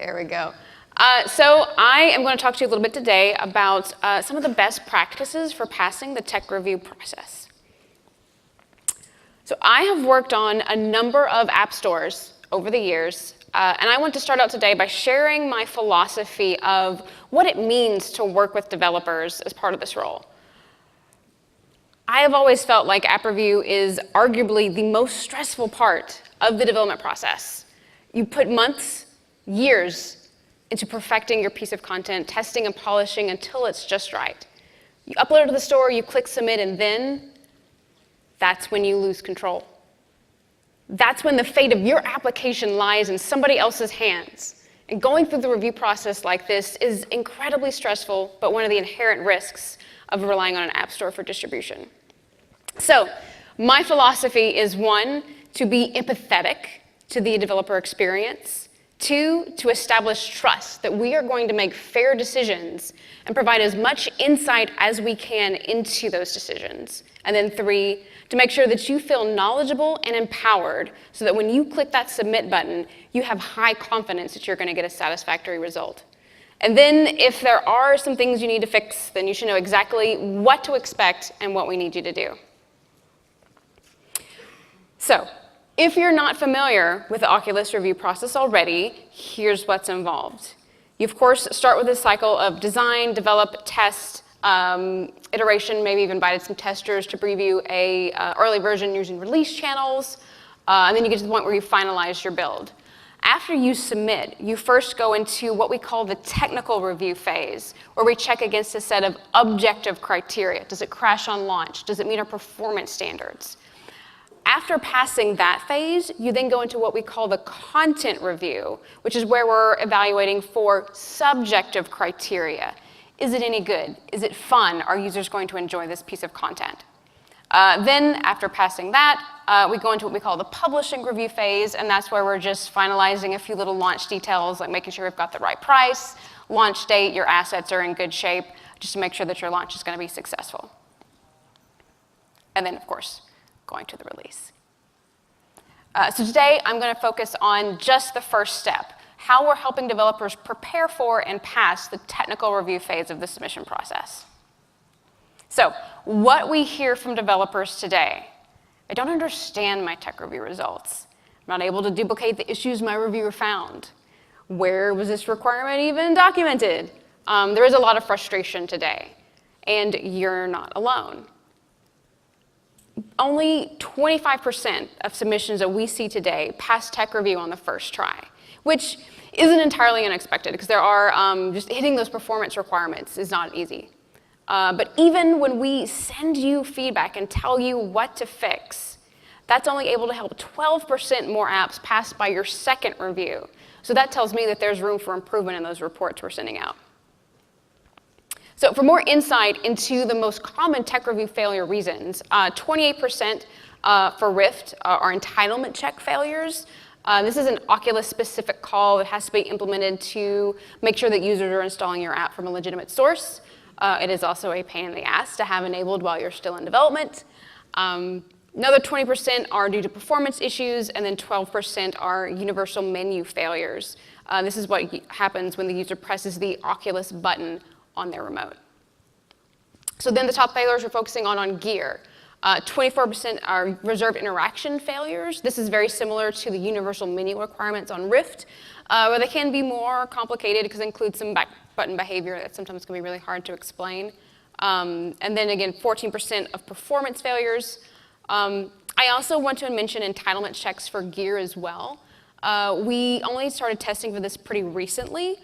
There we go. So I am going to talk to you a little bit today about some of the best practices for passing the tech review process. So I have worked on a number of app stores over the years, and I want to start out today by sharing my philosophy of what it means to work with developers as part of this role. I have always felt like app review is arguably the most stressful part of the development process. You put months, years into perfecting your piece of content, testing and polishing until it's just right. You upload it to the store, you click submit, and then that's when you lose control. That's when the fate of your application lies in somebody else's hands. And going through the review process like this is incredibly stressful, but one of the inherent risks of relying on an app store for distribution. So my philosophy is, one, to be empathetic to the developer experience. Two, to establish trust that we are going to make fair decisions and provide as much insight as we can into those decisions. And then three, to make sure that you feel knowledgeable and empowered so that when you click that submit button, you have high confidence that you're going to get a satisfactory result. And then if there are some things you need to fix, then you should know exactly what to expect and what we need you to do. So, if you're not familiar with the Oculus review process already, here's what's involved. You, of course, start with a cycle of design, develop, test, iteration, maybe even invited some testers to preview a early version using release channels, and then you get to the point where you finalize your build. After you submit, you first go into what we call the technical review phase, where we check against a set of objective criteria. Does it crash on launch? Does it meet our performance standards? After passing that phase, you then go into what we call the content review, which is where we're evaluating for subjective criteria. Is it any good? Is it fun? Are users going to enjoy this piece of content? Then, after passing that, we go into what we call the publishing review phase, and that's where we're just finalizing a few little launch details, like making sure we've got the right price, launch date, your assets are in good shape, just to make sure that your launch is going to be successful. And then, of course, going to the release. So today, I'm going to focus on just the first step, how we're helping developers prepare for and pass the technical review phase of the submission process. So, what we hear from developers today: I don't understand my tech review results. I'm not able to duplicate the issues my reviewer found. Where was this requirement even documented? There is a lot of frustration today, and you're not alone. Only 25% of submissions that we see today pass tech review on the first try, which isn't entirely unexpected because there are just hitting those performance requirements is not easy. But even when we send you feedback and tell you what to fix, that's only able to help 12% more apps pass by your second review. So that tells me that there's room for improvement in those reports we're sending out. So for more insight into the most common tech review failure reasons, 28% for Rift are entitlement check failures. This is an Oculus-specific call that has to be implemented to make sure that users are installing your app from a legitimate source. It is also a pain in the ass to have enabled while you're still in development. Another 20% are due to performance issues, and then 12% are universal menu failures. This is what happens when the user presses the Oculus button on their remote. So then the top failures we're focusing on gear. 24% are reserved interaction failures. This is very similar to the universal menu requirements on Rift, where they can be more complicated because they include some back button behavior that sometimes can be really hard to explain. And then again, 14% of performance failures. I also want to mention entitlement checks for gear as well. We only started testing for this pretty recently,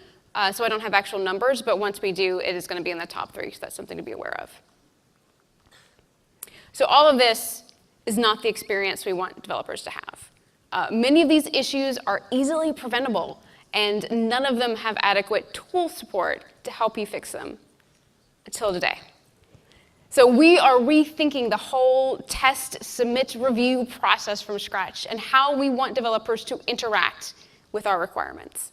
so I don't have actual numbers, but once we do, it is going to be in the top 3, so that's something to be aware of. So all of this is not the experience we want developers to have. Many of these issues are easily preventable, and none of them have adequate tool support to help you fix them, until today. So we are rethinking the whole test, submit, review process from scratch, and how we want developers to interact with our requirements.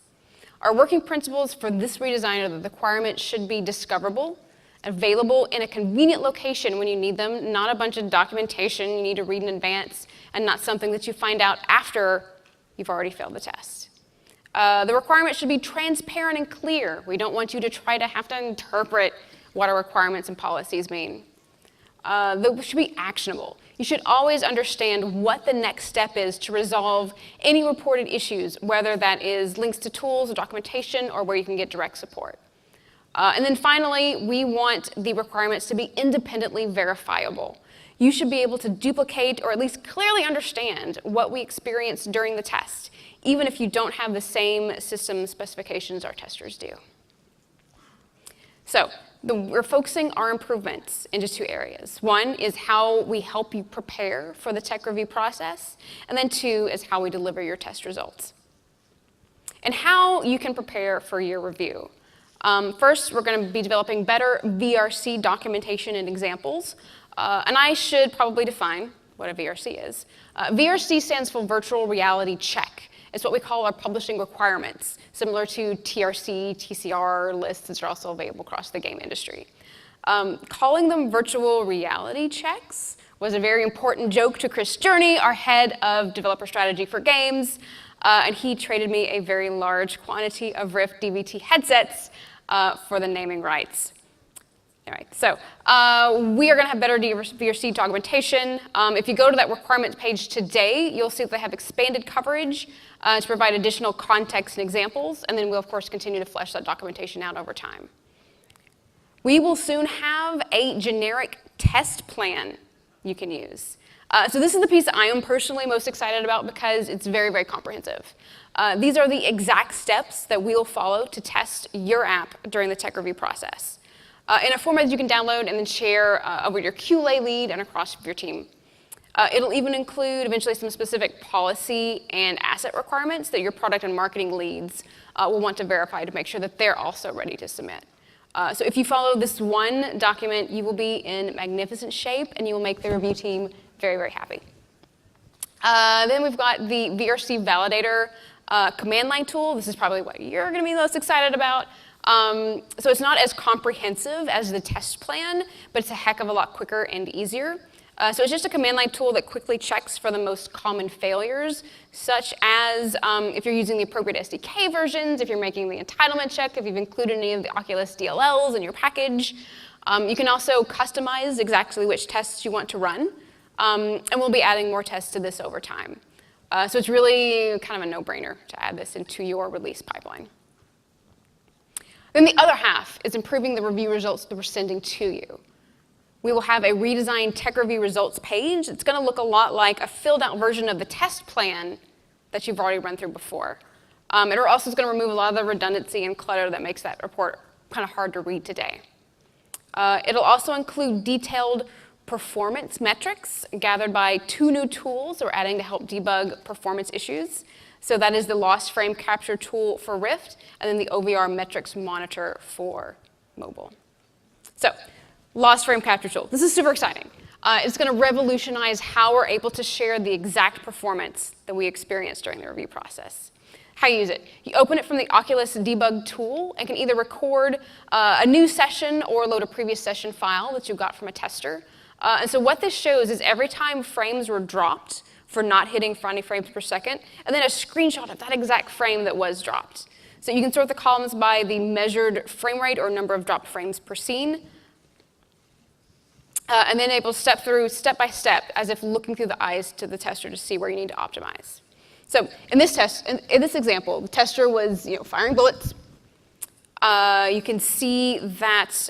Our working principles for this redesign are that the requirements should be discoverable, available in a convenient location when you need them, not a bunch of documentation you need to read in advance, and not something that you find out after you've already failed the test. The requirements should be transparent and clear. We don't want you to try to have to interpret what our requirements and policies mean. They should be actionable. You should always understand what the next step is to resolve any reported issues, whether that is links to tools or documentation or where you can get direct support. And then finally, we want the requirements to be independently verifiable. You should be able to duplicate or at least clearly understand what we experienced during the test, even if you don't have the same system specifications our testers do. So we're focusing our improvements into two areas. One is how we help you prepare for the tech review process, and then two is how we deliver your test results. And how you can prepare for your review. First, we're going to be developing better VRC documentation and examples. And I should probably define what a VRC is. VRC stands for Virtual Reality Check. It's what we call our publishing requirements, similar to TRC, TCR lists that are also available across the game industry. Calling them virtual reality checks was a very important joke to Chris Journey, our head of developer strategy for games, and he traded me a very large quantity of Rift DVT headsets for the naming rights. All right, so we are going to have better VRC documentation. If you go to that requirements page today, you'll see that they have expanded coverage to provide additional context and examples, and then we'll, of course, continue to flesh that documentation out over time. We will soon have a generic test plan you can use. So this is the piece I am personally most excited about because it's very, very comprehensive. These are the exact steps that we'll follow to test your app during the tech review process. In a format that you can download and then share over your QA lead and across your team. It'll even include eventually some specific policy and asset requirements that your product and marketing leads will want to verify to make sure that they're also ready to submit. So if you follow this one document, you will be in magnificent shape and you will make the review team very, very happy. Then we've got the VRC Validator command line tool. This is probably what you're going to be most excited about. So it's not as comprehensive as the test plan, but it's a heck of a lot quicker and easier. So it's just a command line tool that quickly checks for the most common failures, such as if you're using the appropriate SDK versions, if you're making the entitlement check, if you've included any of the Oculus DLLs in your package. You can also customize exactly which tests you want to run, and we'll be adding more tests to this over time. So it's really kind of a no-brainer to add this into your release pipeline. Then the other half is improving the review results that we're sending to you. We will have a redesigned tech review results page. It's going to look a lot like a filled-out version of the test plan that you've already run through before. It also is going to remove a lot of the redundancy and clutter that makes that report kind of hard to read today. It'll also include detailed performance metrics gathered by 2 new tools that we're adding to help debug performance issues. So that is the lost frame capture tool for Rift, and then the OVR metrics monitor for mobile. So, lost frame capture tool. This is super exciting. It's going to revolutionize how we're able to share the exact performance that we experienced during the review process. How you use it. You open it from the Oculus debug tool and can either record a new session or load a previous session file that you got from a tester. And so what this shows is every time frames were dropped for not hitting 20 frames per second, and then a screenshot of that exact frame that was dropped. So you can sort the columns by the measured frame rate or number of dropped frames per scene, and then able to step through step by step as if looking through the eyes to the tester to see where you need to optimize. So in this test, in this example, the tester was firing bullets. You can see that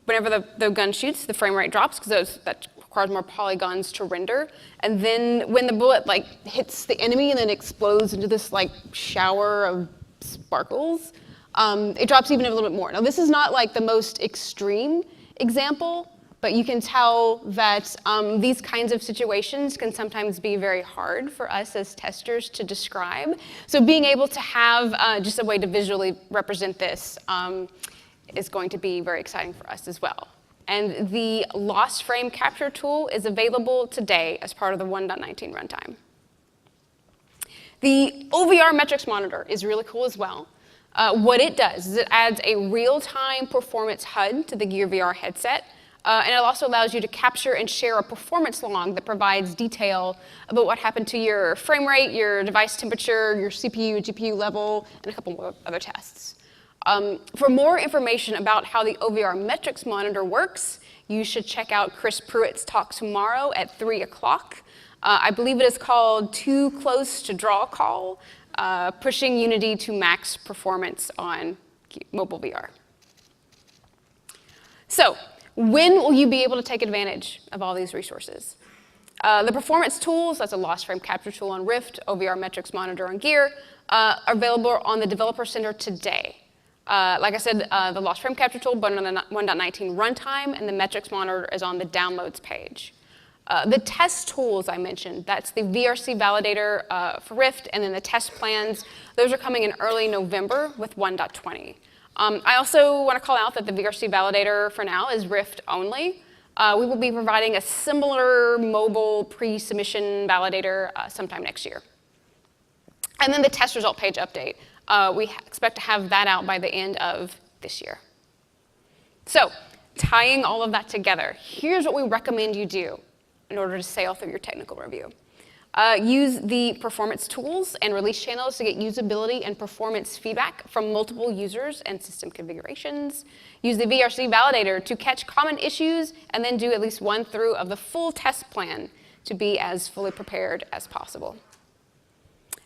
whenever the gun shoots, the frame rate drops because that requires more polygons to render. And then when the bullet hits the enemy and then explodes into this shower of sparkles, it drops even a little bit more. Now this is not the most extreme example, but you can tell that these kinds of situations can sometimes be very hard for us as testers to describe. So being able to have just a way to visually represent this is going to be very exciting for us as well. And the lost frame capture tool is available today as part of the 1.19 runtime. The OVR metrics monitor is really cool as well. What it does is it adds a real-time performance HUD to the Gear VR headset. And it also allows you to capture and share a performance log that provides detail about what happened to your frame rate, your device temperature, your CPU, GPU level, and a couple of other tests. For more information about how the OVR metrics monitor works, you should check out Chris Pruitt's talk tomorrow at 3 o'clock. I believe it is called Too Close to Draw Call, Pushing Unity to Max Performance on Mobile VR. So, when will you be able to take advantage of all these resources? The performance tools, that's a lost frame capture tool on Rift, OVR metrics monitor on Gear, are available on the Developer Center today. Like I said, the lost frame capture tool, but on the 1.19 runtime, and the metrics monitor is on the downloads page. The test tools I mentioned, that's the VRC validator for Rift, and then the test plans, those are coming in early November with 1.20. I also want to call out that the VRC validator for now is Rift only. We will be providing a similar mobile pre-submission validator sometime next year. And then the test result page update. We expect to have that out by the end of this year. So, tying all of that together, here's what we recommend you do in order to sail through your technical review. Use the performance tools and release channels to get usability and performance feedback from multiple users and system configurations. Use the VRC validator to catch common issues and then do at least one through of the full test plan to be as fully prepared as possible.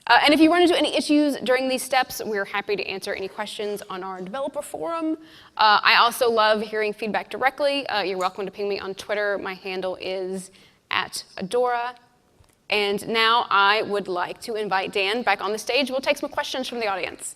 And if you run into any issues during these steps, we're happy to answer any questions on our developer forum. I also love hearing feedback directly. You're welcome to ping me on Twitter. My handle is @Adora. And now I would like to invite Dan back on the stage. We'll take some questions from the audience.